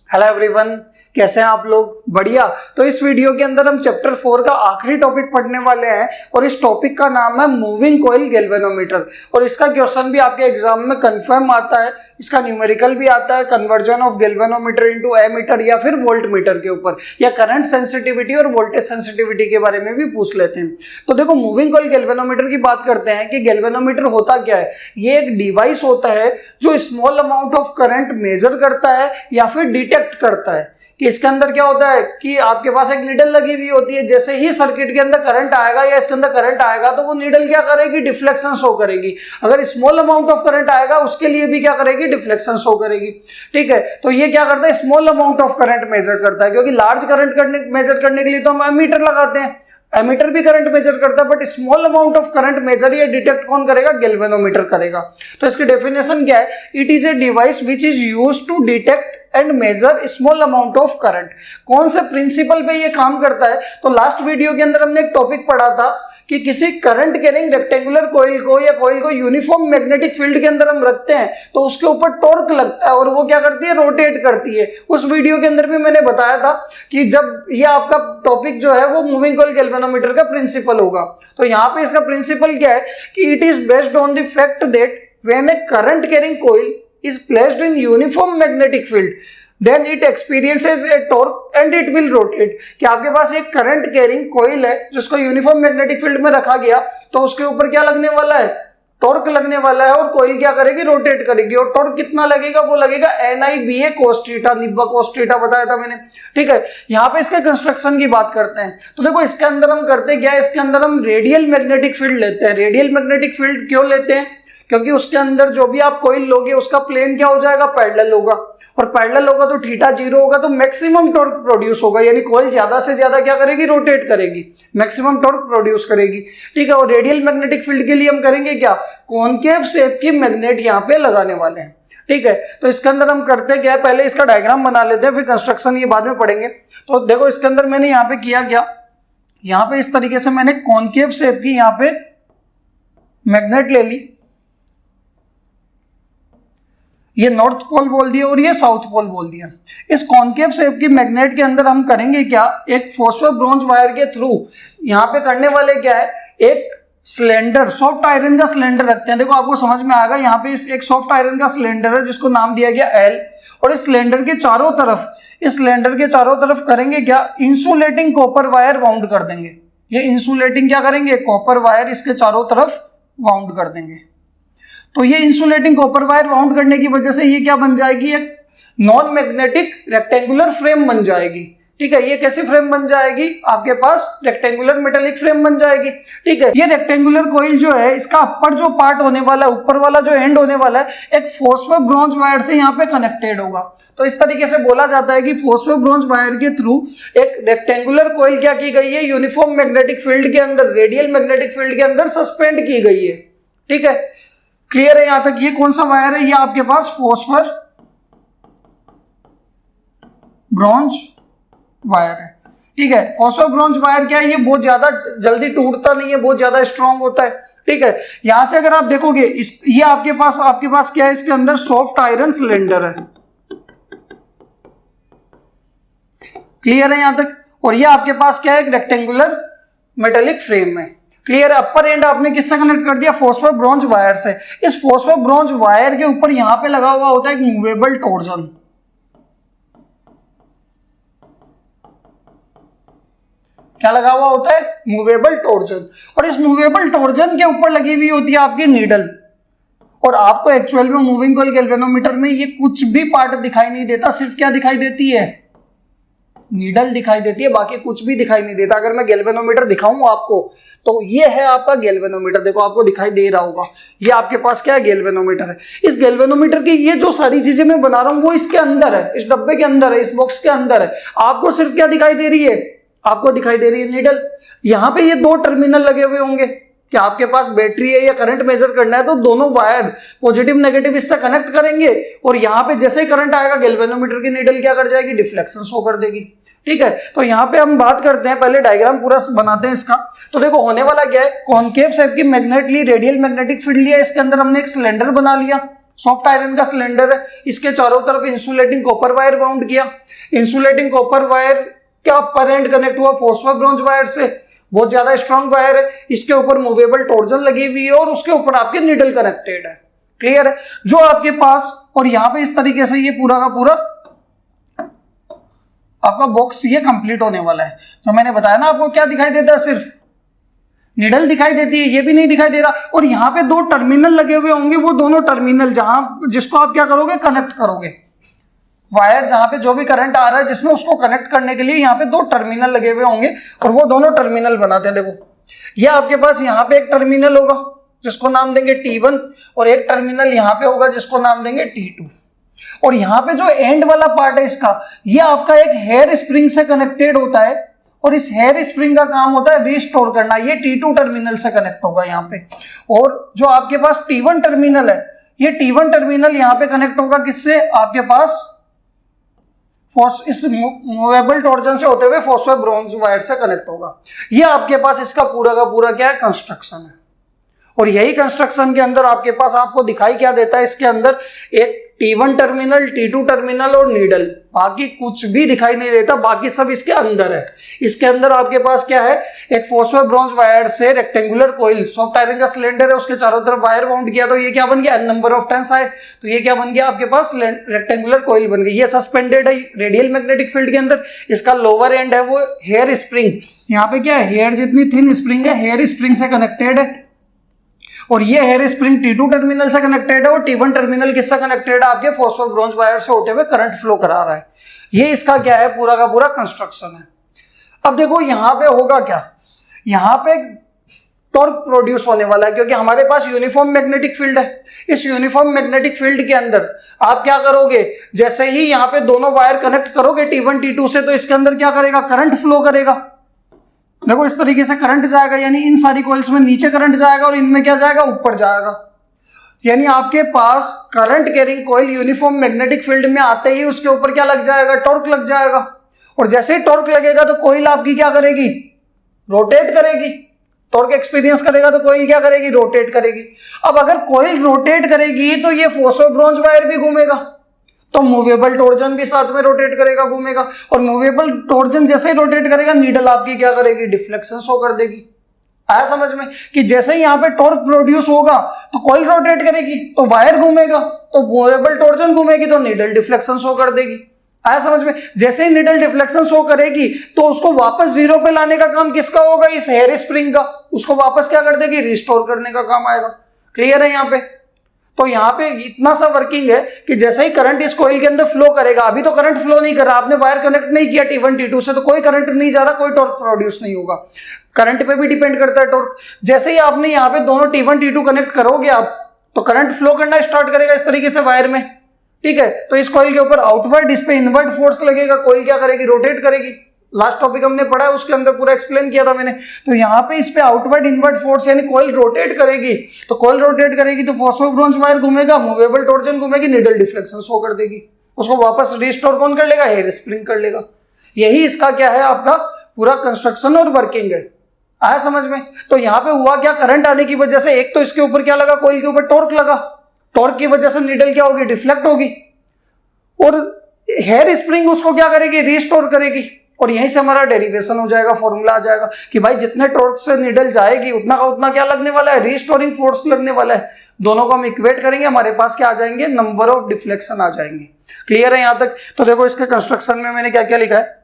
Hello everyone, कैसे हैं आप लोग? बढ़िया। तो इस वीडियो के अंदर हम चैप्टर 4 का आखिरी टॉपिक पढ़ने वाले हैं और इस टॉपिक का नाम है मूविंग कॉइल गैल्वेनोमीटर। और इसका क्वेश्चन भी आपके एग्जाम में कंफर्म आता है, इसका न्यूमेरिकल भी आता है, conversion of galvanometer into ammeter या फिर वोल्ट मीटर के ऊपर, या करंट सेंसिटिविटी और वोल्टेज सेंसिटिविटी के बारे में भी पूछ लेते हैं। तो देखो, मूविंग कॉइल गैल्वेनोमीटर की बात करते हैं कि गैल्वेनोमीटर होता क्या है। ये एक डिवाइस होता है जो small amount of current measure करता है या फिर डिटेक्ट करता है। कि इसके अंदर क्या होता है कि आपके पास एक नीडल लगी हुई होती है, जैसे ही सर्किट के अंदर करंट आएगा या इसके अंदर करंट आएगा तो वो नीडल क्या करेगी, डिफ्लेक्शन शो करेगी। अगर स्मॉल अमाउंट ऑफ करंट आएगा उसके लिए भी क्या करेगी, डिफ्लेक्शन शो करेगी। ठीक है, तो ये क्या करता है, small amount of current measure करता है, क्योंकि लार्ज करंट मेजर करने के लिए तो हम एमीटर लगाते हैं, एमीटर भी करंट मेजर करता है, but small amount of current measure या डिटेक्ट कौन करेगा, गैल्वेनोमीटर करेगा। तो इसकी डेफिनेशन क्या है, it is a device which is used to detect and measure small amount of current. कौन से प्रिंसिपल पे ये काम करता है? तो लास्ट वीडियो के अंदर हमने एक टॉपिक पढ़ा था कि किसी करंट कैरिंग रेक्टेंगुलर कॉइल को या कॉइल को यूनिफॉर्म मैग्नेटिक फील्ड के अंदर हम रखते हैं तो उसके ऊपर टॉर्क लगता है और वो क्या करती है, रोटेट करती है। उस वीडियो के अंदर भी मैंने बताया था कि जब ये आपका टॉपिक जो है वो मूविंग कॉइल गैल्वेनोमीटर का प्रिंसिपल होगा। तो यहाँ पे इसका प्रिंसिपल क्या है कि it is based on the fact that when A current carrying coil is placed in uniform magnetic field then it experiences a torque and it will rotate। कि आपके पास एक करंट कैरिंग कोइल है जिसको uniform magnetic field में रखा गया तो उसके ऊपर क्या लगने वाला है, टॉर्क लगने वाला है, और कोइल क्या करेगी, रोटेट करेगी। और टॉर्क कितना लगेगा, वो लगेगा NIBA cos थीटा, निब्बा cos थीटा बताया था मैंने। ठीक है, यहाँ पे इसके कंस्ट्रक्शन की बात करते हैं। तो देखो, इसके अंदर हम करते क्या है, इसके अंदर हम रेडियल मैग्नेटिक फील्ड लेते हैं। रेडियल मैग्नेटिक फील्ड क्यों लेते हैं? क्योंकि उसके अंदर जो भी आप कॉइल लोगे उसका प्लेन क्या हो जाएगा, पैरेलल होगा, और पैरेलल होगा तो थीटा 0 होगा, तो मैक्सिमम टॉर्क प्रोड्यूस होगा, यानी कॉइल ज्यादा से ज्यादा क्या करेगी, रोटेट करेगी, मैक्सिमम टॉर्क प्रोड्यूस करेगी। ठीक है, और रेडियल मैग्नेटिक फील्ड के लिए हम करेंगे क्या, कॉनकेव शेप की मैग्नेट यहाँ पे लगाने वाले हैं। ठीक है, तो इसके अंदर हम करते क्या है, पहले इसका डायग्राम बना लेते हैं, फिर कंस्ट्रक्शन ये बाद में पढ़ेंगे। तो देखो, इसके अंदर मैंने यहाँ पे किया क्या, यहाँ पे इस तरीके से मैंने कॉनकेव शेप की यहाँ पे मैग्नेट ले ली, ये नॉर्थ पोल बोल दिया और ये साउथ पोल बोल दिया। इस कॉनकेव शेप की मैग्नेट के अंदर हम करेंगे क्या, एक फॉस्फर ब्रॉन्ज वायर के थ्रू यहां पे करने वाले क्या है, एक सिलेंडर, सॉफ्ट आयरन का सिलेंडर रखते हैं। देखो, आपको समझ में आएगा, यहाँ पे एक सॉफ्ट आयरन का सिलेंडर है जिसको नाम दिया गया L, और इस सिलेंडर के चारों तरफ, इस सिलेंडर के चारों तरफ करेंगे क्या, इंसुलेटिंग कॉपर वायर वाउंड कर देंगे। ये इंसुलेटिंग क्या करेंगे, कॉपर वायर इसके चारों तरफ वाउंड कर देंगे। तो ये इंसुलेटिंग कॉपर वायर वाउंड करने की वजह से ये क्या बन जाएगी, एक नॉन मैग्नेटिक रेक्टेंगुलर फ्रेम बन जाएगी। ठीक है, ये कैसी फ्रेम बन जाएगी, आपके पास रेक्टेंगुलर मेटालिक फ्रेम बन जाएगी। ठीक है, ये रेक्टेंगुलर कॉइल जो है, इसका अपर जो पार्ट होने वाला है, ऊपर वाला जो एंड होने वाला है, एक फॉस्फर ब्रॉन्ज वायर से यहाँ पे कनेक्टेड होगा। तो इस तरीके से बोला जाता है कि फॉस्फर ब्रॉन्ज वायर के थ्रू एक रेक्टेंगुलर कॉइल क्या की गई है, यूनिफॉर्म मैग्नेटिक फील्ड के अंदर, रेडियल मैग्नेटिक फील्ड के अंदर सस्पेंड की गई है। ठीक है, क्लियर है यहां तक? ये कौन सा वायर है, ये आपके पास फॉस्फर ब्रॉन्ज वायर है। ठीक है, फॉस्फर ब्रॉन्ज वायर क्या है, ये बहुत ज्यादा जल्दी टूटता नहीं है, बहुत ज्यादा स्ट्रांग होता है। ठीक है, यहां से अगर आप देखोगे ये आपके पास क्या है, इसके अंदर सॉफ्ट आयरन सिलेंडर है। क्लियर है यहां तक? और ये आपके पास क्या है, एक रेक्टेंगुलर मेटालिक फ्रेम है। क्लियर है? अपर एंड आपने किससे कनेक्ट कर दिया, फॉस्फर ब्रॉन्ज वायर से। इस फॉस्फर ब्रॉन्ज वायर के ऊपर यहां पे लगा हुआ होता है एक मूवेबल टॉर्जन। क्या लगा हुआ होता है, मूवेबल टॉर्जन। और इस मूवेबल टॉर्जन के ऊपर लगी हुई होती है आपकी नीडल। और आपको एक्चुअल में मूविंग कॉइल गैल्वेनोमीटर में ये कुछ भी पार्ट दिखाई नहीं देता, सिर्फ क्या दिखाई देती है, नीडल दिखाई देती है, बाकी कुछ भी दिखाई नहीं देता। अगर मैं गैल्वेनोमीटर दिखाऊं आपको तो ये है आपका गैल्वेनोमीटर, देखो आपको दिखाई दे रहा होगा, ये आपके पास क्या है, गैल्वेनोमीटर है। इस गैल्वेनोमीटर की ये जो सारी चीजें मैं बना रहा हूं वो इसके अंदर है, इस डब्बे के अंदर है, इस बॉक्स के अंदर है। आपको सिर्फ क्या दिखाई दे रही है, आपको दिखाई दे रही है नीडल। यहां पे ये दो टर्मिनल लगे हुए होंगे कि आपके पास बैटरी है या करंट मेजर करना है तो दोनों वायर पॉजिटिव नेगेटिव इससे कनेक्ट करेंगे, और यहां पे जैसे ही करंट आएगा गैल्वेनोमीटर की नीडल क्या कर जाएगी, डिफ्लेक्शन शो कर देगी। ठीक है, तो यहां पे हम बात करते हैं, पहले डायग्राम पूरा बनाते हैं इसका। तो देखो, होने वाला क्या है, कॉनकेव शेप की मैग्नेट ली, रेडियल मैग्नेटिक फील्ड लिया, इसके अंदर हमने एक सिलेंडर बना लिया, सॉफ्ट आयरन का सिलेंडर है, इसके चारों तरफ इंसुलेटिंग कॉपर वायर बाउंड किया। इंसुलेटिंग कॉपर वायर का अपर एंड कनेक्ट हुआ फॉस्फर ब्रॉन्ज वायर से, बहुत ज्यादा स्ट्रॉन्ग वायर है। इसके ऊपर मूवेबल टॉर्जन लगी हुई है और उसके ऊपर आपके नीडल कनेक्टेड है। क्लियर है? जो आपके पास और यहां पे इस तरीके से ये पूरा का पूरा आपका बॉक्स ये कंप्लीट होने वाला है। तो मैंने बताया ना आपको क्या दिखाई देता है, सिर्फ नीडल दिखाई देती है, ये भी नहीं दिखाई दे रहा। और यहाँ पे दो टर्मिनल लगे हुए होंगे, वो दोनों टर्मिनल जहां जिसको आप क्या करोगे, कनेक्ट करोगे। वायर जहां पे जो भी करंट आ रहा है जिसमें उसको कनेक्ट करने के लिए यहाँ पे दो टर्मिनल लगे हुए होंगे और वो दोनों टर्मिनल बनाते हैं। देखो ये आपके पास यहाँ पे एक टर्मिनल होगा जिसको नाम देंगे T1 और एक टर्मिनल यहाँ पे होगा जिसको नाम देंगे T2। और यहाँ पे जो एंड वाला पार्ट है इसका, ये आपका एक हेयर स्प्रिंग से कनेक्टेड होता है और इस हेयर स्प्रिंग का काम होता है रिस्टोर करना। ये T2 टर्मिनल से कनेक्ट होगा यहाँ पे। और जो आपके पास T1 टर्मिनल है, ये T1 टर्मिनल यहाँ पे कनेक्ट होगा किससे, आपके पास इस मूवेबल टॉर्जन से होते हुए फॉस्फर ब्रॉन्ज वायर से कनेक्ट होगा। ये आपके पास इसका पूरा का पूरा क्या है, कंस्ट्रक्शन है। और यही कंस्ट्रक्शन के अंदर आपके पास आपको दिखाई क्या देता है, इसके अंदर एक T1 टर्मिनल, T2 टर्मिनल और नीडल, बाकी कुछ भी दिखाई नहीं देता, बाकी सब इसके अंदर है। इसके अंदर आपके पास क्या है, एक फॉस्फर ब्रॉन्ज वायर से रेक्टेंगुलर कोइल, सॉफ्ट आयरन का सिलेंडर है, उसके चारों तरफ वायर बाउंड किया, तो ये क्या बन गया, n नंबर ऑफ टर्न्स आए, तो ये क्या बन गया, आपके पास रेक्टेंगुलर कोइल बन गई। ये सस्पेंडेड है रेडियल मैग्नेटिक फील्ड के अंदर। इसका लोअर एंड है वो हेयर स्प्रिंग, यहाँ पे क्या है, हेयर जितनी थिन स्प्रिंग है, हेयर स्प्रिंग से कनेक्टेड है। और ये हेयर स्प्रिंग T2 टर्मिनल से कनेक्टेड है और T1 टर्मिनल किससे कनेक्टेड है, आपके फॉस्फर ब्रॉन्ज वायर से होते हुए करंट फ्लो करा रहा है। ये इसका क्या है, पूरा का पूरा कंस्ट्रक्शन है। अब देखो यहां पे होगा क्या, यहां पे टॉर्क प्रोड्यूस होने वाला है क्योंकि हमारे पास यूनिफॉर्म मैग्नेटिक फील्ड है। इस यूनिफॉर्म मैग्नेटिक फील्ड के अंदर आप क्या करोगे, जैसे ही यहां पे दोनों वायर कनेक्ट करोगे T1 T2 से, तो इसके अंदर क्या करेगा, करंट फ्लो करेगा। देखो इस तरीके से करंट जाएगा, यानी इन सारी कॉइल्स में नीचे करंट जाएगा और इनमें क्या जाएगा, ऊपर जाएगा। यानी आपके पास current carrying coil uniform magnetic field में आते ही उसके ऊपर क्या लग जाएगा, टॉर्क लग जाएगा। और जैसे ही टॉर्क लगेगा तो कॉइल आपकी क्या करेगी, रोटेट करेगी। टॉर्क एक्सपीरियंस करेगा तो कॉइल क्या करेगी, रोटेट करेगी। अब अगर कॉइल रोटेट करेगी तो ये फॉस्फर ब्रॉन्ज वायर भी घूमेगा, तो मूवेबल टॉर्जन भी साथ में रोटेट करेगा, घूमेगा। और मूवेबल टॉर्जन जैसे ही रोटेट करेगा, नीडल आपकी क्या करेगी, डिफ्लेक्शन शो कर देगी। आया समझ में कि जैसे ही यहाँ पे टॉर्क प्रोड्यूस होगा तो कॉइल रोटेट करेगी तो वायर घूमेगा, तो मूवेबल टॉर्जन घूमेगी तो नीडल डिफ्लेक्शन शो कर देगी। आया समझ में? जैसे ही नीडल डिफ्लेक्शन शो करेगी तो उसको वापस जीरो पे लाने का काम किसका होगा, इस हेयर स्प्रिंग का। उसको वापस क्या कर देगी, रिस्टोर करने का काम आएगा। क्लियर है यहाँ पे? तो यहाँ पे इतना सा वर्किंग है कि जैसे ही करंट इस कॉइल के अंदर फ्लो करेगा, अभी तो करंट फ्लो नहीं कर रहा, आपने वायर कनेक्ट नहीं किया T1 T2 से, तो कोई करंट नहीं जा रहा, कोई टॉर्क प्रोड्यूस नहीं होगा। करंट पे भी डिपेंड करता है टॉर्क। जैसे ही आपने यहाँ पे दोनों T1 T2 कनेक्ट करोगे आप, तो करंट फ्लो करना स्टार्ट करेगा इस तरीके से वायर में। ठीक है, तो इस कॉइल के ऊपर आउटवर्ड, इस पे इनवर्ड फोर्स लगेगा, कॉइल क्या करेगी, रोटेट करेगी। लास्ट टॉपिक हमने पढ़ा है, उसके अंदर पूरा एक्सप्लेन किया था मैंने। तो यहाँ पे इस पे आउटवर्ड इनवर्ड फोर्स, यानी कॉइल रोटेट करेगी, तो कॉइल रोटेट करेगी तो फॉस्फर ब्रॉन्ज वायर घूमेगा, मूवेबल टॉर्जन घूमेगी, नीडल डिफ्लेक्शन शो कर देगी। उसको वापस रिस्टोर कौन कर लेगा, हेयर स्प्रिंग कर लेगा। यही इसका क्या है, आपका पूरा कंस्ट्रक्शन और वर्किंग है। आया समझ में? तो यहाँ पे हुआ क्या, करंट आने की वजह से एक तो इसके ऊपर क्या लगा, कॉइल के ऊपर टॉर्क लगा, टॉर्क की वजह से नीडल क्या होगी, डिफ्लेक्ट होगी, और हेयर स्प्रिंग उसको क्या करेगी, रिस्टोर करेगी। और यहीं से हमारा डेरिवेशन हो जाएगा, फॉर्मूला आ जाएगा कि भाई जितने टॉर्क से नीडल जाएगी उतना का उतना क्या लगने वाला है, रिस्टोरिंग फोर्स लगने वाला है। दोनों को हम इक्वेट करेंगे, हमारे पास क्या आ जाएंगे, नंबर ऑफ डिफ्लेक्शन आ जाएंगे। क्लियर है यहां तक? तो देखो इसके कंस्ट्रक्शन में मैंने क्या क्या लिखा है,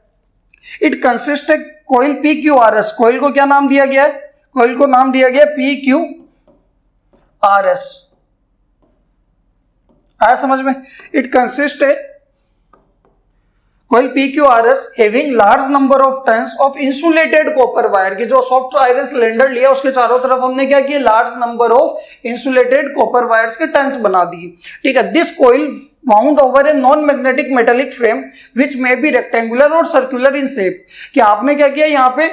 it consist A coil PQRS। Coil को क्या नाम दिया गया है, कॉइल को नाम दिया गया PQRS। आया समझ में? It consist A coil PQRS having large number of turns of insulated copper wire। की जो सॉफ्ट आयरन सिलेंडर लिया उसके चारों तरफ हमने क्या किया, large number of insulated copper wires के टर्न्स बना दिए। ठीक है, this coil wound over a non-magnetic metallic frame which may be rectangular or circular in shape। कि आपने क्या किया, यहाँ पे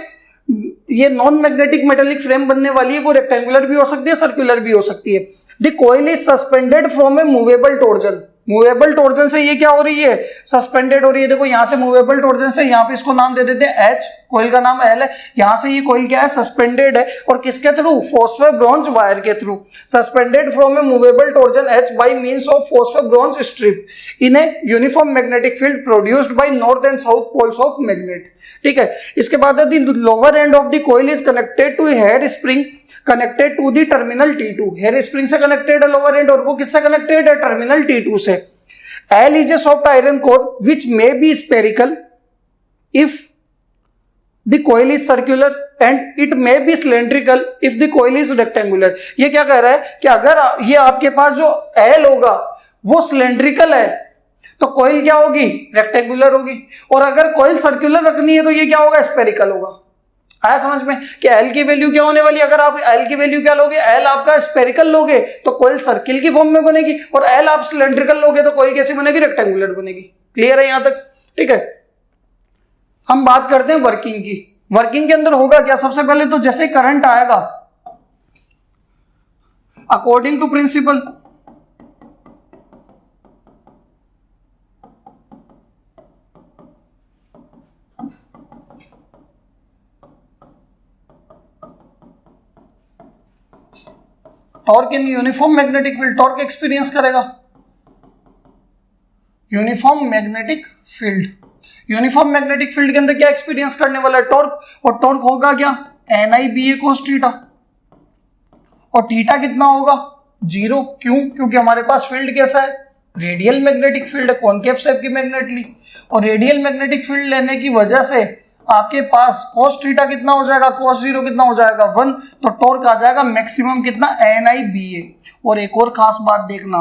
ये नॉन मैग्नेटिक मेटेलिक फ्रेम बनने वाली है, वो रेक्टेंगुलर भी हो सकती है, सर्कुलर भी हो सकती है। The coil is suspended from a movable torsion. Movable torsion से ये क्या हो रही है, सस्पेंडेड हो रही है। देखो यहां से मूवेबल टॉर्जन से यहाँ पे इसको नाम दे देते हैं H कॉइल का नाम एल है। यहां से ये कॉइल क्या है, सस्पेंडेड है, और किसके थ्रू, फॉस्फर ब्रॉन्ज वायर के through, suspended from a movable torsion H by means of phosphor bronze strip in a uniform magnetic field produced by north and south poles of magnet. ठीक है, इसके बाद the lower end of the coil is connected to hair spring connected to the terminal T2। Hair spring से connected है lower end, और वो किससे connected है, टर्मिनल T2 से। L is a soft iron core which may be spherical if the coil is circular and it may be cylindrical if the coil is rectangular। ये क्या कह रहा है कि अगर ये आपके पास जो L होगा वो सिलेंड्रिकल है तो कॉइल क्या होगी, रेक्टेंगुलर होगी, और अगर कॉइल सर्कुलर रखनी है तो ये क्या होगा, स्फेरिकल होगा। आया समझ में कि L की वैल्यू क्या होने वाली है, अगर आप L की वैल्यू क्या लोगे, L आपका स्फेरिकल लोगे तो कॉइल सर्किल की फॉर्म में बनेगी, और L आप सिलेंड्रिकल लोगे तो कॉइल कैसी बनेगी, रेक्टेंगुलर बनेगी। क्लियर है यहां तक? ठीक है, हम बात करते हैं वर्किंग की। वर्किंग के अंदर होगा क्या, सबसे पहले तो जैसे करंट आएगा according to principle torque in uniform magnetic field, torque experience करेगा uniform magnetic field. Uniform magnetic field के अंदर क्या एक्सपीरियंस करने वाला है, टॉर्क, और टॉर्क होगा क्या, NIBA cos थीटा, और थीटा कितना होगा, 0। क्यों, क्योंकि हमारे पास फील्ड कैसा है, रेडियल मैग्नेटिक फील्ड है, कॉनकेव शेप की मैग्नेट ली, और रेडियल मैग्नेटिक फील्ड लेने की वजह से आपके पास cos थीटा कितना हो जाएगा, cos 0 कितना हो जाएगा, 1, तो टॉर्क आ जाएगा मैक्सिमम कितना, NIBA। और एक और खास बात देखना,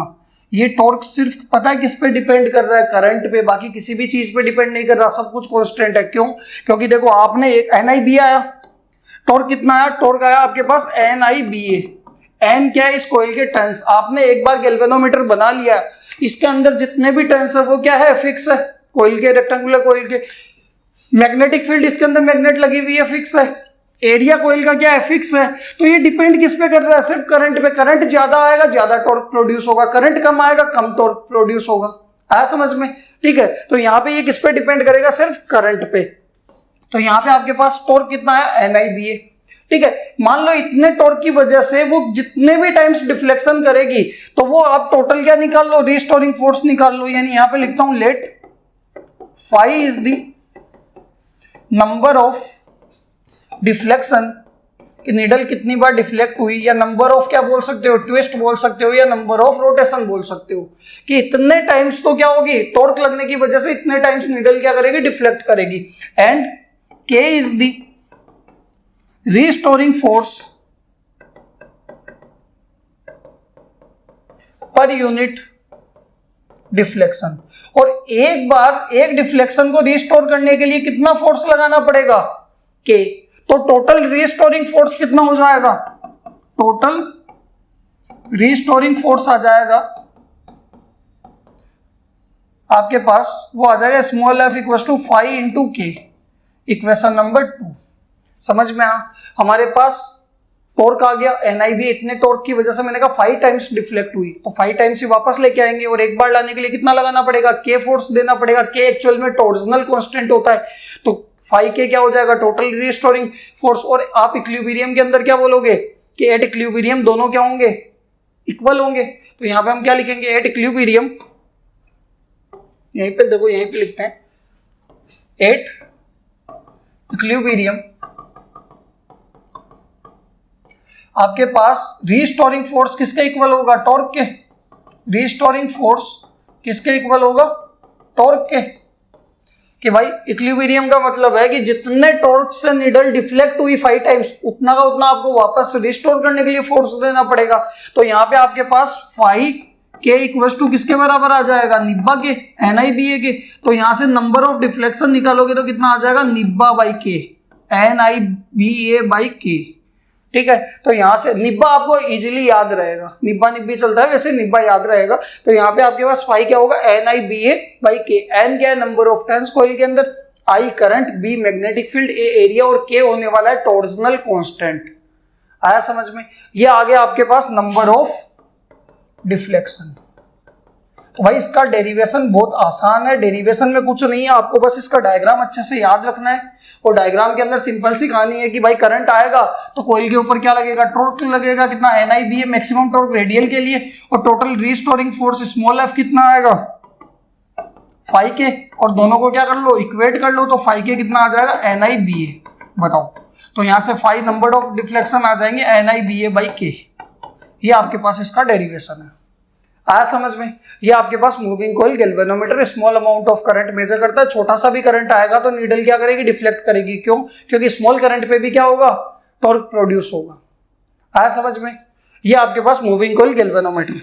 ये टॉर्क सिर्फ पता है किस पे डिपेंड कर रहा है, करंट पे, बाकी किसी भी चीज पे डिपेंड नहीं कर रहा, सब कुछ कांस्टेंट है। क्यों, क्योंकि देखो आपने एक NIBA आया, टॉर्क कितना आया, टॉर्क आया आपके पास NIBA, N क्या है, इस कॉइल के टर्न्स। आपने एक बार गैल्वेनोमीटर बना लिया, इसके अंदर जितने भी टर्न्स है वो क्या है, फिक्स है, कॉइल के, रेक्टेंगुलर कॉइल के। मैग्नेटिक फील्ड इसके अंदर मैग्नेट लगी हुई है, फिक्स है, एरिया कॉइल का क्या है, फिक्स है। तो ये डिपेंड किस पे कर रहा है, सिर्फ करंट पे। करंट ज्यादा आएगा ज्यादा टॉर्क प्रोड्यूस होगा, करंट कम आएगा कम टॉर्क प्रोड्यूस होगा। आया समझ में? ठीक है, तो यहाँ पे ये किस पे डिपेंड करेगा, सिर्फ करंट पे। तो यहाँ पे आपके पास टॉर्क कितना है, NIBA। ठीक है, मान लो इतने टॉर्क की वजह से वो जितने भी टाइम्स डिफ्लेक्शन करेगी तो वो आप टोटल क्या निकाल लो, रिस्टोरिंग फोर्स निकाल लो। यानी यहाँ पे लिखता हूं let phi is the number of deflection, कि नीडल कितनी बार डिफ्लेक्ट हुई, या नंबर ऑफ क्या बोल सकते हो, ट्विस्ट बोल सकते हो, या नंबर ऑफ रोटेशन बोल सकते हो, कि इतने टाइम्स तो क्या होगी, टॉर्क लगने की वजह से इतने टाइम्स नीडल क्या करेगी, डिफ्लेक्ट करेगी। And K is the restoring force per unit deflection. और एक बार एक डिफ्लेक्शन को रिस्टोर करने के लिए कितना फोर्स लगाना पड़ेगा, K। तो टोटल रिस्टोरिंग फोर्स कितना हो जाएगा, टोटल रिस्टोरिंग फोर्स आ जाएगा आपके पास, वो आ जाएगा small f equal to 5 into K। Equation number 2 समझ में आ, हमारे पास टॉर्क आ गया, NIBA इतने टॉर्क की वजह से मैंने कहा 5 टाइम्स डिफ्लेक्ट हुई, तो 5 टाइम्स ही वापस लेके आएंगे, और एक बार लाने के लिए कितना लगाना पड़ेगा, K फोर्स देना पड़ेगा। K एक्चुअल में टॉर्जनल कांस्टेंट होता है, तो 5K क्या हो जाएगा, टोटल रिस्टोरिंग फोर्स। और आप इक्विलिब्रियम के अंदर क्या बोलोगे कि एट इक्विलिब्रियम दोनों क्या होंगे, इक्वल होंगे। तो यहां पे हम क्या लिखेंगे, एट इक्विलिब्रियम, यहीं पे देखो, यहीं पे लिखते हैं एट इक्विलिब्रियम, आपके पास रिस्टोरिंग फोर्स किसके इक्वल होगा, टॉर्क के। रिस्टोरिंग फोर्स किसके इक्वल होगा, टॉर्क के। कि भाई इक्विलिब्रियम का मतलब है कि जितने टॉर्क से नीडल डिफ्लेक्ट हुई 5 टाइम्स, उतना का उतना आपको वापस रिस्टोर करने के लिए फोर्स देना पड़ेगा। तो यहाँ पे आपके पास 5K इक्वल टू किसके बराबर आ जाएगा, निब्बा के, NIBA के। तो यहाँ से नंबर ऑफ डिफ्लेक्शन निकालोगे तो कितना आ जाएगा, निब्बा बाई के, NIBA बाई के। ठीक है, तो यहां से निब्बा आपको इजीली याद रहेगा, निब्बा निब्बी चलता है वैसे निब्बा याद रहेगा। तो यहाँ पे आपके पास फाई क्या होगा, NIBA बाई के। एन क्या है, नंबर ऑफ टर्न्स कॉइल के अंदर, I current, B magnetic field, A area, और K होने वाला है टॉर्जनल कांस्टेंट। आया समझ में? ये आ गया आपके पास नंबर ऑफ डिफ्लेक्शन। तो भाई इसका डेरिवेशन बहुत आसान है, डेरिवेशन में कुछ नहीं है, आपको बस इसका डायग्राम अच्छे से याद रखना है। और डायग्राम के अंदर सिंपल सी कहानी है कि भाई करंट आएगा तो कॉइल के ऊपर क्या लगेगा, टॉर्क लगेगा, कितना NIB है मैक्सिमम टॉर्क रेडियल के लिए, और total restoring force small f कितना आएगा, फाई के, और दोनों को क्या कर लो, इक्वेट कर लो, तो फाई के कितना आ जाएगा, NIBA। बताओ, तो यहां से फाई नंबर ऑफ डिफ्लेक्शन आ जाएंगे NIBA/K। ये आपके पास इसका डेरिवेशन है। आया समझ में? ये आपके पास moving coil galvanometer small amount of current measure करता है। छोटा सा भी करंट आएगा तो नीडल क्या करेगी, डिफ्लेक्ट करेगी। क्यों? क्योंकि स्मॉल करंट पे भी क्या होगा, टॉर्क प्रोड्यूस होगा। आया समझ में? ये आपके पास मूविंग कॉइल गैल्वेनोमीटर।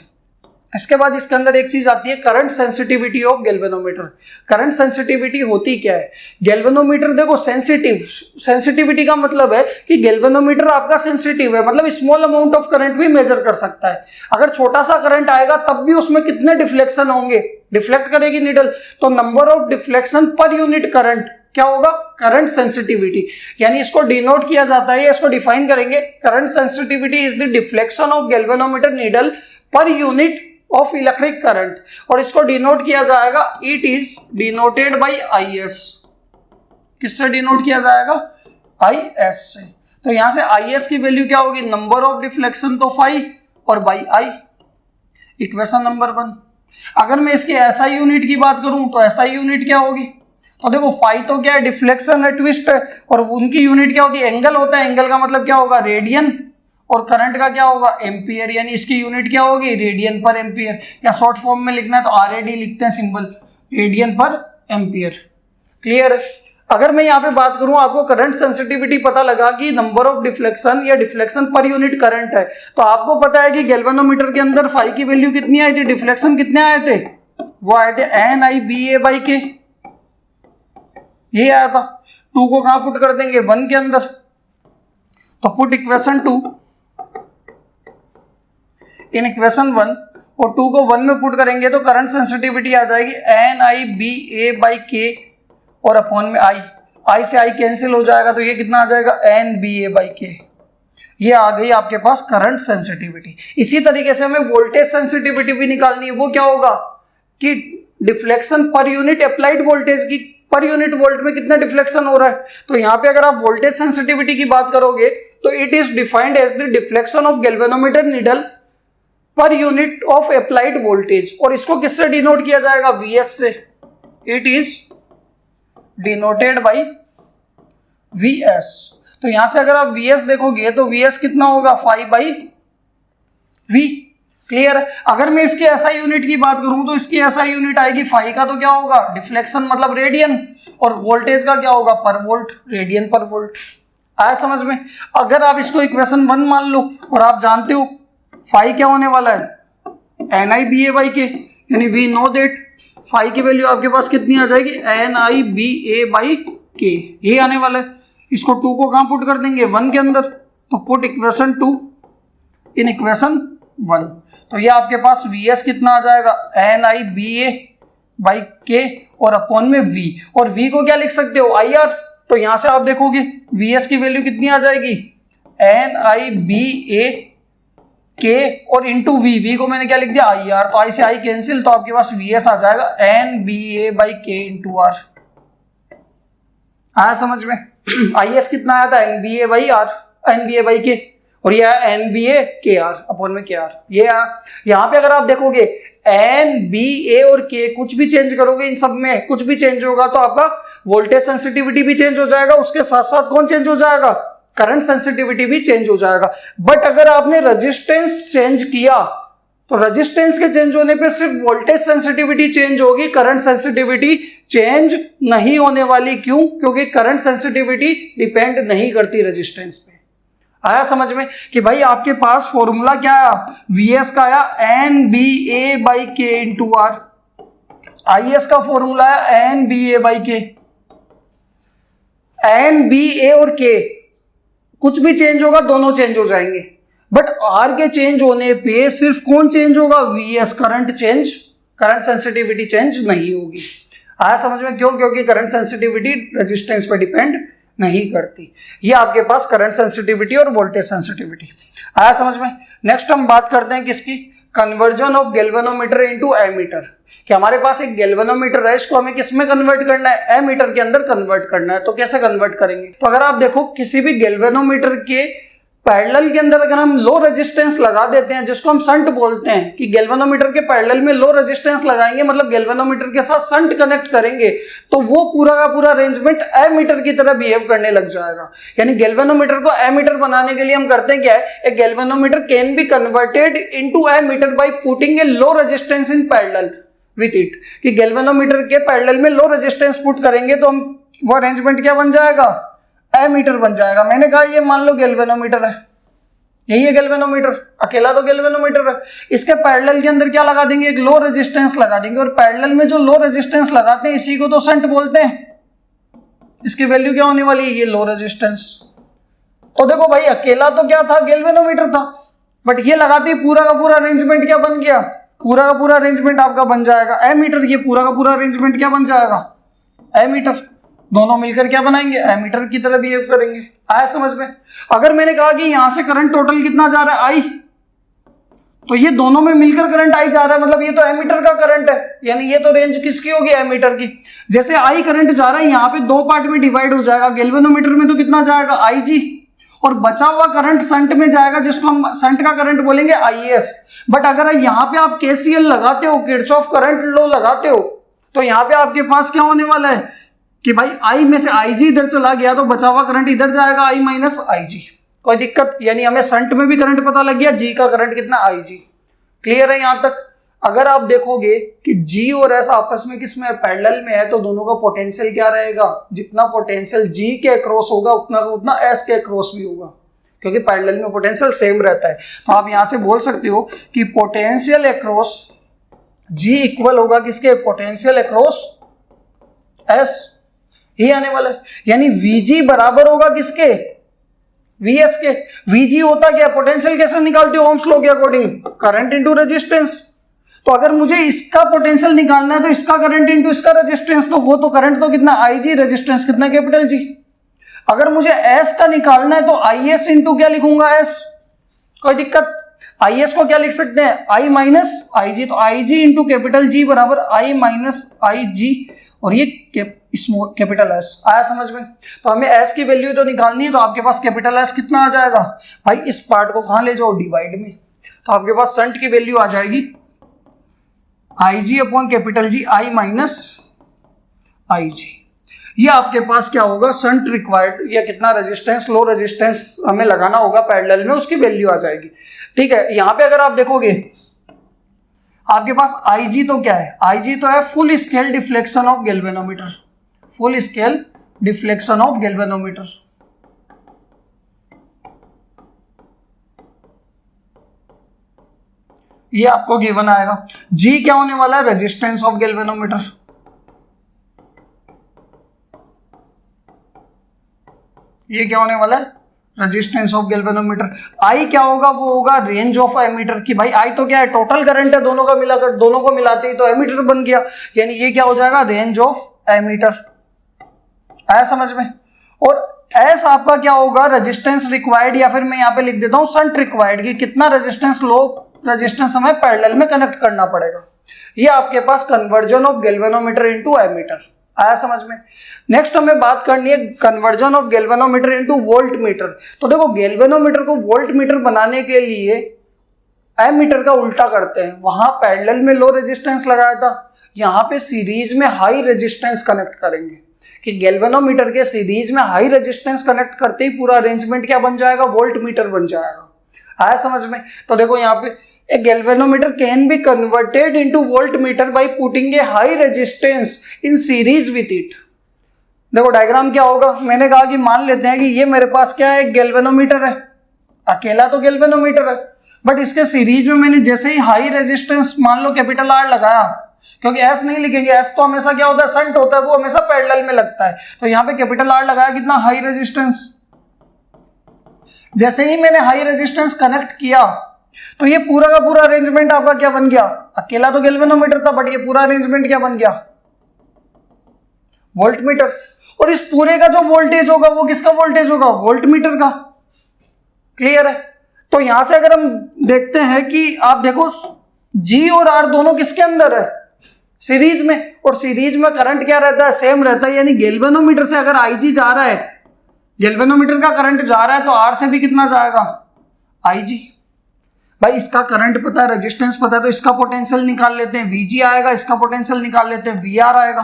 इसके बाद इसके अंदर एक चीज आती है, current sensitivity of galvanometer. Current sensitivity होती क्या है? गैल्वेनोमीटर देखो सेंसिटिव, सेंसिटिविटी का मतलब है कि गैल्वेनोमीटर आपका सेंसिटिव है, मतलब स्मॉल अमाउंट ऑफ करंट भी मेजर कर सकता है। अगर छोटा सा करंट आएगा तब भी उसमें कितने डिफ्लेक्शन होंगे, डिफ्लेक्ट करेगी नीडल, तो number of deflection per unit current क्या होगा, करंट सेंसिटिविटी। यानी इसको डिनोट किया जाता है, इसको डिफाइन करेंगे, current sensitivity is the deflection of galvanometer needle per unit of electric current, और इसको डिनोट किया जाएगा, it is denoted bye IS। किससे डिनोट किया जाएगा, IS से। तो यहां से IS की वैल्यू क्या होगी, नंबर ऑफ डिफ्लेक्शन तो फाई और बाई I। Equation number 1। अगर मैं इसकी SI यूनिट की बात करूं तो SI यूनिट क्या होगी, तो देखो फाई तो क्या है, डिफ्लेक्शन है, ट्विस्ट है, और उनकी यूनिट क्या होती है, एंगल होता है। एंगल का मतलब क्या होगा, रेडियन, और करंट का क्या होगा, एम्पियर। यानी इसकी यूनिट क्या होगी, रेडियन पर एम्पियर, या शॉर्ट फॉर्म में लिखना है तो RAD लिखते हैं सिंबल, रेडियन पर एम्पियर। क्लियर? अगर मैं यहाँ पे बात करूं, आपको करंट सेंसिटिविटी पता लगा कि नंबर ऑफ डिफ्लेक्शन या डिफ्लेक्शन पर यूनिट करंट है, तो आपको पता है कि गैल्वेनोमीटर के अंदर फाई की वैल्यू कितनी आई थी, डिफ्लेक्शन कितने आए थे, वो आए थे NIBA/K। ये आया था। 2 को कहां पुट कर देंगे, 1 के अंदर, तो पुट इक्वेशन 2 इन इक्वेशन 1, और 2 को 1 में पुट करेंगे तो करंट सेंसिटिविटी आ जाएगी NIBA/K, और अपॉन में I से I कैंसिल हो जाएगा, तो ये कितना आ जाएगा, NBA/K। ये आ गई आपके पास करंट सेंसिटिविटी। इसी तरीके से हमें वोल्टेज सेंसिटिविटी भी निकालनी है। वो क्या होगा कि deflection per unit applied voltage की, पर यूनिट वोल्ट में कितना डिफ्लेक्शन हो रहा है। तो यहां पे अगर आप वोल्टेज सेंसिटिविटी की बात करोगे तो it is defined as the deflection of galvanometer needle per unit of applied voltage, और इसको किससे डिनोट किया जाएगा, VS से। It is denoted by VS। तो यहां से अगर आप VS देखोगे तो VS कितना होगा, फाई बाई V। क्लियर? अगर मैं इसकी SI यूनिट की बात करूं तो इसकी SI यूनिट आएगी, फाई का तो क्या होगा, डिफ्लेक्शन मतलब रेडियन, और वोल्टेज का क्या होगा, पर वोल्ट, रेडियन पर वोल्ट। आया समझ में? अगर आप इसको इक्वेशन 1 मान लो, और आप जानते हो फाई क्या होने वाला है, NIBA/K, यानी वी नो दैट फाई की वैल्यू आपके पास कितनी आ जाएगी, NIBA/K। ये आने वाला है। इसको 2 को कहां पुट कर देंगे, 1 के अंदर, तो पुट इक्वेशन 2 इन इक्वेशन 1। तो ये आपके पास VS कितना आ जाएगा, NIBA/K, और अपॉन में V, और V को क्या लिख सकते हो, IR। तो यहां से आप देखोगे VS की वैल्यू कितनी आ जाएगी, NIBA/K, और इंटू V को मैंने क्या लिख दिया, IR। तो I से I कैंसिल, तो आपके पास VS आ जाएगा NBA/K इंटू R। आया समझ में? IS कितना आया था, NBA/K, और यह NBA/KR अपॉन में KR। ये यहाँ पे अगर आप देखोगे NBA और K कुछ भी चेंज करोगे, इन सब में कुछ भी चेंज होगा तो आपका वोल्टेज सेंसिटिविटी भी चेंज हो जाएगा, उसके साथ साथ कौन चेंज हो जाएगा, करंट सेंसिटिविटी भी चेंज हो जाएगा। बट अगर आपने रेजिस्टेंस चेंज किया तो रेजिस्टेंस के चेंज होने पे सिर्फ वोल्टेज सेंसिटिविटी चेंज होगी, करंट सेंसिटिविटी चेंज नहीं होने वाली। क्यों? क्योंकि करंट सेंसिटिविटी डिपेंड नहीं करती रेजिस्टेंस पे। आया समझ में कि भाई आपके पास फॉर्मूला क्या आया, VS का आया NBA/K इंटू R, IS का फॉर्मूला आया NBA/K। NBA और K कुछ भी चेंज होगा, दोनों चेंज हो जाएंगे, बट R के चेंज होने पे सिर्फ कौन चेंज होगा, VS, current change, current sensitivity change नहीं होगी। आया समझ में? क्यों? क्योंकि करंट सेंसिटिविटी रेजिस्टेंस पे डिपेंड नहीं करती। ये आपके पास करंट सेंसिटिविटी और वोल्टेज सेंसिटिविटी। आया समझ में? नेक्स्ट हम बात करते हैं किसकी, conversion of galvanometer into ammeter. कि हमारे पास एक गैल्वेनोमीटर है, इसको हमें किस में कन्वर्ट करना है, एमीटर के अंदर कन्वर्ट करना है। तो कैसे कन्वर्ट करेंगे, तो अगर आप देखो किसी भी गैल्वेनोमीटर के पैरेलल के अंदर अगर हम लो रेजिस्टेंस लगा देते हैं, जिसको हम शंट बोलते हैं, कि गैल्वेनोमीटर के पैरेलल में लो रेजिस्टेंस लगाएंगे, मतलब गैल्वेनोमीटर के साथ शंट कनेक्ट करेंगे, तो वो पूरा का पूरा अरेंजमेंट एमीटर की तरह बिहेव करने लग जाएगा। यानी गैल्वेनोमीटर को एमीटर बनाने के लिए हम करते हैं क्या है, एक galvanometer can be converted into ammeter by putting a low resistance in parallel with it, कि गैल्वेनोमीटर के पैरेलल में लो रेजिस्टेंस पुट करेंगे तो हम वो अरेंजमेंट क्या बन जाएगा, एमीटर बन जाएगा। मैंने कहा ये मान लो गैल्वेनोमीटर है, यही है गैल्वेनोमीटर, अकेला तो गैल्वेनोमीटर है। इसके पैरेलल के अंदर क्या लगा देंगे, एक लो रेजिस्टेंस लगा देंगे, और पैरेलल में जो लो रेजिस्टेंस लगाते हैं इसी को तो शंट बोलते हैं। इसकी वैल्यू क्या होने वाली है, ये लो रेजिस्टेंस। तो देखो भाई अकेला तो क्या था, गैल्वेनोमीटर था, बट ये लगाते ही पूरा का पूरा अरेंजमेंट क्या बन गया, पूरा का पूरा अरेंजमेंट आपका बन जाएगा एमीटर। ये पूरा का पूरा अरेंजमेंट क्या बन जाएगा, एमीटर। दोनों मिलकर क्या बनाएंगे, एमीटर की तरह बिहेव करेंगे। आया समझ में। अगर मैंने कहा कि यहां से करंट टोटल कितना जा रहा है, आई, तो ये दोनों में मिलकर करंट आई जा रहा है, मतलब ये तो एमीटर का करंट है, यानी ये तो रेंज किसकी होगी, एमीटर की। जैसे आई करंट जा रहा है यहाँ पे दो पार्ट में डिवाइड हो जाएगा, गैल्वेनोमीटर में तो कितना जाएगा, आई जी, और बचा हुआ करंट शंट में जाएगा, जिसको हम शंट का करंट बोलेंगे IS। बट अगर यहाँ पे आप KCL लगाते हो, किरचॉफ करंट लॉ लगाते हो, तो यहाँ पे आपके पास क्या होने वाला है कि भाई आई में से IG इधर चला गया तो बचा हुआ करंट इधर जाएगा, I माइनस IG। कोई दिक्कत, यानी हमें शंट में भी करंट पता लग गया, G का करंट कितना, IG। क्लियर है यहां तक। अगर आप देखोगे कि G और S आपस में किसमें पैरेलल में है, तो दोनों का पोटेंशियल क्या रहेगा, जितना पोटेंशियल G के अक्रॉस होगा उतना S के अक्रॉस भी होगा, क्योंकि पैरेलल में पोटेंशियल सेम रहता है। तो आप यहां से बोल सकते हो कि पोटेंशियल अक्रॉस G इक्वल होगा किसके, पोटेंशियल अक्रॉस S, ही आने वाला है। यानी VG बराबर होगा किसके, VS के। VG होता क्या, पोटेंशियल कैसे निकालते हो ओम्स लॉ के अकॉर्डिंग, करंट इनटू रेजिस्टेंस। तो अगर मुझे इसका पोटेंशियल निकालना है तो इसका करंट इनटू इसका रेजिस्टेंस, तो वो तो करंट तो कितना, IG, रेजिस्टेंस कितना, कैपिटल G। अगर मुझे S का निकालना है तो IS इंटू क्या लिखूंगा, S। कोई दिक्कत, IS को क्या लिख सकते हैं, I माइनस IG, तो IG इंटू कैपिटल G बराबर I माइनस IG, और ये कैपिटल S। आया समझ में। तो हमें S की वैल्यू तो निकालनी है, तो आपके पास कैपिटल S कितना आ जाएगा भाई, इस पार्ट को कहां ले जाओ, डिवाइड में, तो आपके पास शंट की वैल्यू आ जाएगी IG upon capital G, I minus IG। ये आपके पास क्या होगा, शंट रिक्वायर्ड, या कितना रेजिस्टेंस, लो रेजिस्टेंस हमें लगाना होगा पैरेलल में, उसकी वैल्यू आ जाएगी। ठीक है, यहां पे अगर आप देखोगे आपके पास IG तो क्या है, IG तो है full scale deflection of galvanometer, full scale deflection of galvanometer. ये आपको गिवन आएगा। G क्या होने वाला है, रेजिस्टेंस ऑफ गैल्वेनोमीटर। ये क्या होने वाला है, रेजिस्टेंस ऑफ गैल्वेनोमीटर। I क्या होगा, वो होगा रेंज ऑफ एमीटर की। भाई I तो क्या है, टोटल करंट है, दोनों का मिलाकर, दोनों को मिलाते ही तो एमीटर बन गया, यानी ये क्या हो जाएगा, रेंज ऑफ एमीटर। आया समझ में। और S आपका क्या होगा, रेजिस्टेंस रिक्वायर्ड, या फिर मैं यहाँ पे लिख देता हूँ शंट रिक्वायर्ड, की कितना रेजिस्टेंस, लो रेजिस्टेंस हमें पैरेलल में कनेक्ट करना पड़ेगा। ये आपके पास conversion of galvanometer into ammeter. आया समझ में। नेक्स्ट हमें बात करनी है conversion of galvanometer into voltmeter. तो देखो गैल्वेनोमीटर को वोल्ट मीटर बनाने के लिए एमीटर का उल्टा करते हैं। वहां पैरेलल में लो रेजिस्टेंस लगाया था, यहाँ पे सीरीज में हाई रेजिस्टेंस कनेक्ट करेंगे, कि गैल्वेनोमीटर के सीरीज में हाई रेजिस्टेंस कनेक्ट करते ही पूरा अरेंजमेंट क्या बन जाएगा, वोल्ट मीटर बन जाएगा। आया समझ में। तो देखो यहाँ पे A galvanometer can be converted into voltmeter by putting a high resistance in series with it। देखो डायग्राम क्या होगा, मैंने कहा कि मान लेते हैं कि ये मेरे पास क्या है, एक गैल्वेनोमीटर है, अकेला तो गैल्वेनोमीटर है, बट इसके सीरीज में मैंने जैसे ही हाई रेजिस्टेंस मान लो कैपिटल R लगाया, क्योंकि S नहीं लिखेंगे, S तो हमेशा क्या होता है, शंट होता है, वो हमेशा पैरेलल में लगता है। तो यहाँ पे कैपिटल R लगाया, कितना, हाई रेजिस्टेंस। जैसे ही मैंने हाई रेजिस्टेंस कनेक्ट किया तो ये पूरा का पूरा अरेंजमेंट आपका क्या बन गया, अकेला तो गैल्वेनोमीटर था, बट ये पूरा अरेंजमेंट क्या बन गया, वोल्टमीटर। और इस पूरे का जो वोल्टेज होगा वो किसका वोल्टेज होगा, वोल्टमीटर का। क्लियर है। तो यहां से अगर हम देखते हैं कि आप देखो G और R दोनों किसके अंदर है, सीरीज में, और सीरीज में करंट क्या रहता है, सेम रहता है। यानी गैल्वेनोमीटर से अगर Ig जा रहा है, गैल्वेनोमीटर का करंट जा रहा है तो R से भी कितना जाएगा, Ig। भाई इसका करंट पता है, रेजिस्टेंस पता है, तो इसका पोटेंशियल निकाल लेते हैं, Vg आएगा, इसका पोटेंशियल निकाल लेते हैं, Vr आएगा,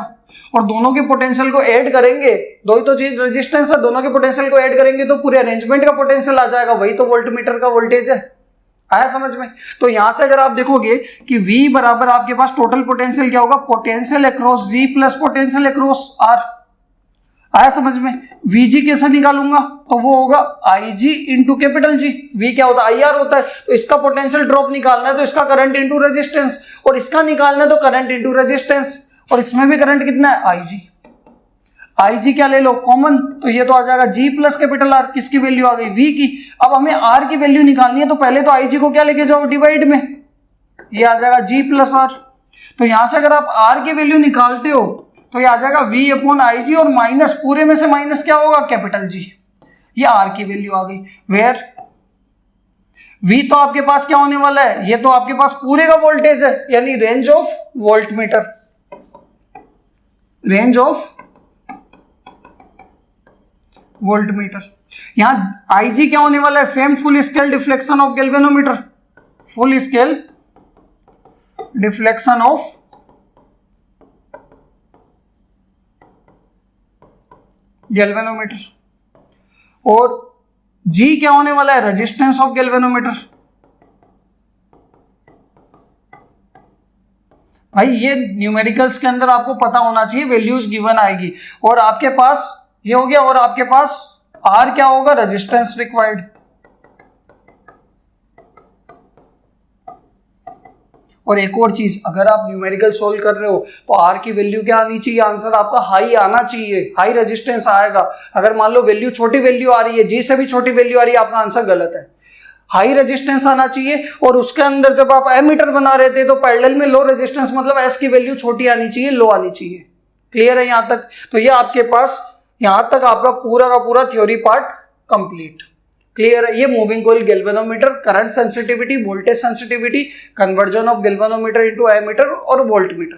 और दोनों के पोटेंशियल को ऐड करेंगे, दो ही तो चीज रेजिस्टेंस है, दोनों के पोटेंशियल को ऐड करेंगे तो पूरे अरेंजमेंट का पोटेंशियल आ जाएगा, वही तो वोल्टमीटर का वोल्टेज है। आया समझ में? तो यहां से अगर आप देखोगे कि V बराबर आपके पास टोटल पोटेंशियल क्या होगा, potential across G plus potential across R। आया समझ में? Vg कैसे निकालूंगा, तो वो होगा Ig into capital G। V क्या होता है, IR होता है, तो इसका पोटेंशियल ड्रॉप निकालना है तो इसका करंट इंटू रेजिस्टेंस, और इसका निकालना है तो करंट इंटू रेजिस्टेंस, और इसमें भी करंट कितना है, Ig। Ig क्या ले लो कॉमन, तो ये तो आ जाएगा G प्लस कैपिटल R, किसकी वैल्यू आ गई, V की। अब हमें R की वैल्यू निकालनी है तो पहले तो Ig को क्या लेके जाओ, डिवाइड में, ये आ जाएगा G प्लस R। तो यहां से अगर आप R की वैल्यू निकालते हो तो ये आ जाएगा V अपॉन Ig, और माइनस पूरे में से माइनस क्या होगा, कैपिटल G। ये R की वैल्यू आ गई, वेयर V तो आपके पास क्या होने वाला है, ये तो आपके पास पूरे का वोल्टेज है, यानी range of voltmeter, range of voltmeter. यहां Ig क्या होने वाला है, same full scale deflection of galvanometer, full scale deflection of galvanometer, और G क्या होने वाला है, रेजिस्टेंस ऑफ गैल्वेनोमीटर। भाई ये न्यूमेरिकल्स के अंदर आपको पता होना चाहिए, वैल्यूज गिवन आएगी, और आपके पास ये हो गया, और आपके पास R क्या होगा, रेजिस्टेंस रिक्वायर्ड। और एक और चीज, अगर आप न्यूमेरिकल सोल्व कर रहे हो तो R की वैल्यू क्या आनी चाहिए, आंसर आपका हाई आना चाहिए, हाई रेजिस्टेंस आएगा। अगर मान लो वैल्यू छोटी वैल्यू आ रही है, G से भी छोटी वैल्यू आ रही है, आपका आंसर गलत है। हाई रेजिस्टेंस आना चाहिए, और उसके अंदर जब आप एमीटर बना रहे थे तो पैरेलल में लो रेजिस्टेंस, मतलब S की वैल्यू छोटी आनी चाहिए, लो आनी चाहिए। क्लियर है यहां तक? तो ये आपके पास यहां तक आपका पूरा का पूरा थ्योरी पार्ट कंप्लीट। क्लियर है? ये moving coil galvanometer, current sensitivity, voltage sensitivity, conversion of galvanometer into ammeter और वोल्टमीटर।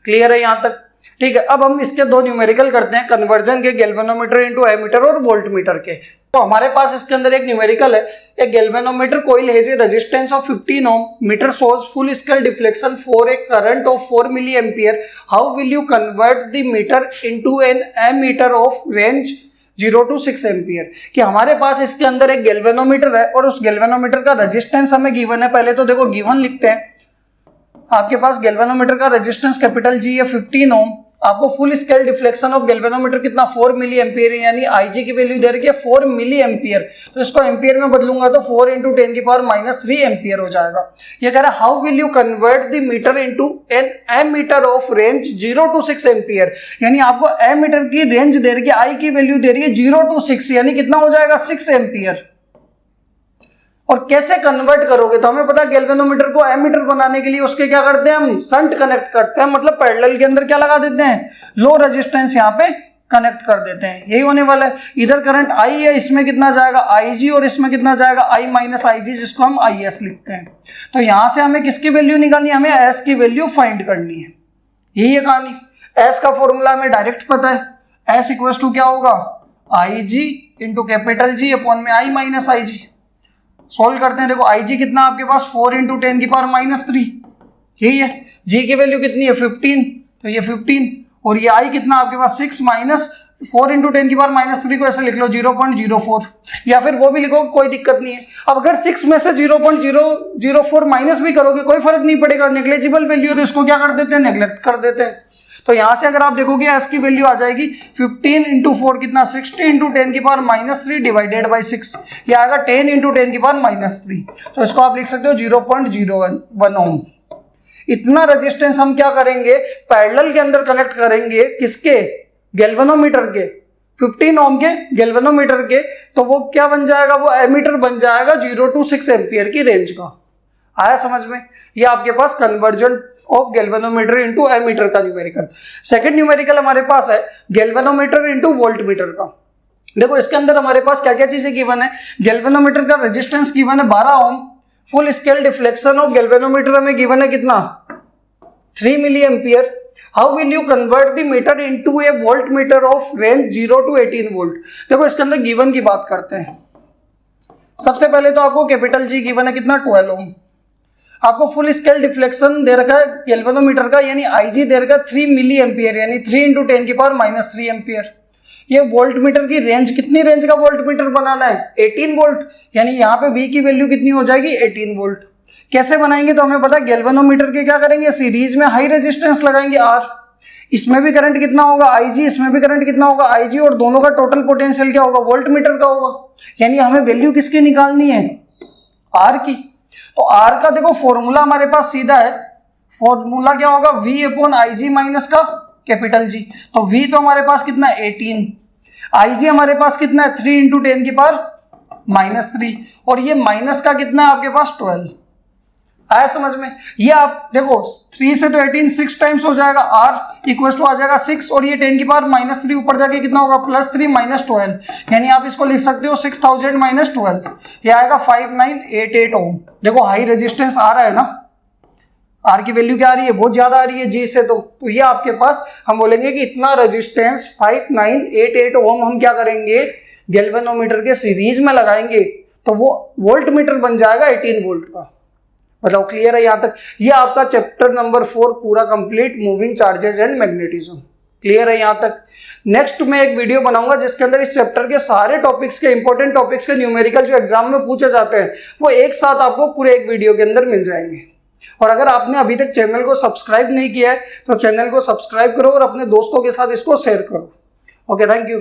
क्लियर है यहां तक? ठीक है, अब हम इसके दो न्यूमेरिकल करते हैं, कन्वर्जन के गैल्वेनोमीटर इनटू एमीटर और वोल्टमीटर के। तो हमारे पास इसके अंदर एक न्यूमेरिकल है, एक galvanometer coil has a resistance of 15 ohm, meter shows full scale deflection for a current of 4 milli ampere, how will you convert the meter into an ammeter of range 0 to 6 ampere. कि हमारे पास इसके अंदर एक galvanometer है और उस galvanometer का resistance हमें गिवन है। पहले तो देखो गिवन लिखते हैं, आपके पास गैल्वेनोमीटर का रेजिस्टेंस कैपिटल G है 15 ओम, आपको full scale deflection of galvanometer कितना 4 मिली एम्पियर, यानी Ig की वैल्यू दे रही है 4 मिली एम्पियर, तो इसको एम्पियर में बदलूंगा तो 4 × 10⁻³ एम्पियर हो जाएगा। ये कह रहा है how will you convert the meter into an ammeter of range 0 to 6 ampere, यानी आपको एमीटर की रेंज दे रही है, I की वैल्यू दे रही है 0 to 6, यानी कितना हो जाएगा 6 एम्पियर। और कैसे कन्वर्ट करोगे, तो हमें पता है गैल्वेनोमीटर को एमीटर बनाने के लिए उसके क्या करते हैं, हम शंट कनेक्ट करते हैं, मतलब पैरेलल के अंदर क्या लगा देते हैं, लो रेजिस्टेंस यहाँ पे कनेक्ट कर देते हैं। यही होने वाला है। इधर करंट I है, इसमें कितना जाएगा Ig, और इसमें कितना जाएगा I माइनस Ig, जिसको हम IS लिखते हैं। तो यहां से हमें किसकी वैल्यू निकालनी है, हमें S की वैल्यू फाइंड करनी है। यही है कहानी। S का फॉर्मूला हमें डायरेक्ट पता है, S इक्वल्स टू क्या होगा, Ig into capital G upon में I माइनस Ig। सोल्व करते हैं, देखो Ig कितना आपके पास 4 × 10⁻³ यही है। G की वैल्यू कितनी है 15, तो ये 15, और ये I कितना आपके पास 6 माइनस 4 × 10⁻³ को ऐसे लिख लो 0.04, या फिर वो भी लिखो, कोई दिक्कत नहीं है। अब अगर 6 में से 0.004 माइनस भी करोगे कोई फर्क नहीं पड़ेगा, नेग्लेजिबल वैल्यू है तो इसको क्या कर देते हैं, नेग्लेक्ट कर देते हैं। तो यहां से अगर आप देखोगे S की वैल्यू आ जाएगी 15 × 4 कितना 60 × 10⁻³ डिवाइडेड बाई 6, ये आएगा 10 × 10⁻³। तो इसको आप लिख सकते हो 0.01 ओम। इतना रेजिस्टेंस हम क्या करेंगे, पैरेलल के अंदर कनेक्ट करेंगे, किसके, गैल्वेनोमीटर के, 15 ओम के गैल्वेनोमीटर के, तो वो क्या बन जाएगा, वो एमीटर बन जाएगा 0 to 6 एम्पियर की रेंज का। आया समझ में? ये आपके पास conversion of galvanometer into ammeter का न्यूमेरिकल। सेकंड न्यूमेरिकल हमारे पास है गैल्वेनोमीटर इनटू वोल्टमीटर का। देखो इसके अंदर हमारे पास क्या क्या चीजें गिवन है, गैल्वेनोमीटर का रेजिस्टेंस गिवन है 12 ohm, full scale deflection of galvanometer हमें गिवन है कितना 3 milli ampere. How will you convert the meter into a volt meter of range 0 to 18 volt. देखो इसके अंदर गिवन की बात करते हैं। सबसे पहले तो आपको कैपिटल जी गिवन है कितना 12 ओम। आपको फुल स्केल डिफ्लेक्शन दे रखा है गैल्वेनोमीटर का, यानी आईजी दे रखा है 3 मिली एम्पियर, यानी 3 × 10⁻³ एम्पियर। ये वोल्ट मीटर की रेंज, कितनी रेंज का वोल्ट मीटर बनाना है 18 वोल्ट, यानी यहाँ पे V की वैल्यू कितनी हो जाएगी 18 वोल्ट। कैसे बनाएंगे तो हमें पता है गैल्वेनोमीटर के क्या करेंगे, सीरीज में हाई रेजिस्टेंस लगाएंगे R, इसमें भी करंट कितना होगा IG, इसमें भी करंट कितना होगा IG, और दोनों का टोटल पोटेंशियल क्या होगा वोल्ट मीटर का होगा। यानी हमें वैल्यू किसकी निकालनी है R की। तो R का देखो फॉर्मूला हमारे पास सीधा है, फॉर्मूला क्या होगा V/IG माइनस का कैपिटल G। तो V तो हमारे पास कितना है 18, IG हमारे पास कितना है 3 × 10⁻³ और ये माइनस का कितना है आपके पास 12। आया समझ में। ये आप देखो 3 से तो 18 6 टाइम्स हो जाएगा, R इक्वल टू आ जाएगा 6 और ये 10⁻³ ऊपर जाके कितना होगा +3 - 12, यानी आप इसको लिख सकते हो 6000 - 12, ये आएगा 5988 ओम। देखो हाई रेजिस्टेंस आ रहा है ना, R की वैल्यू क्या आ रही है बहुत ज्यादा आ रही है G से, तो ये आपके पास हम बोलेंगे कि इतना रेजिस्टेंस 5988 ओम हम क्या करेंगे गैल्वेनोमीटर के सीरीज में लगाएंगे तो वो वोल्ट मीटर बन जाएगा 18 वोल्ट का। मतलब क्लियर है यहाँ तक। ये आपका चैप्टर नंबर 4 पूरा complete, moving charges and magnetism. Clear है यहाँ तक। नेक्स्ट मैं एक वीडियो बनाऊंगा जिसके अंदर इस चैप्टर के सारे टॉपिक्स के, इंपॉर्टेंट टॉपिक्स के न्यूमेरिकल जो एग्जाम में पूछे जाते हैं वो एक साथ आपको पूरे एक वीडियो के अंदर मिल जाएंगे। और अगर आपने अभी तक चैनल को सब्सक्राइब नहीं किया है तो चैनल को सब्सक्राइब करो और अपने दोस्तों के साथ इसको शेयर करो। Okay, thank you.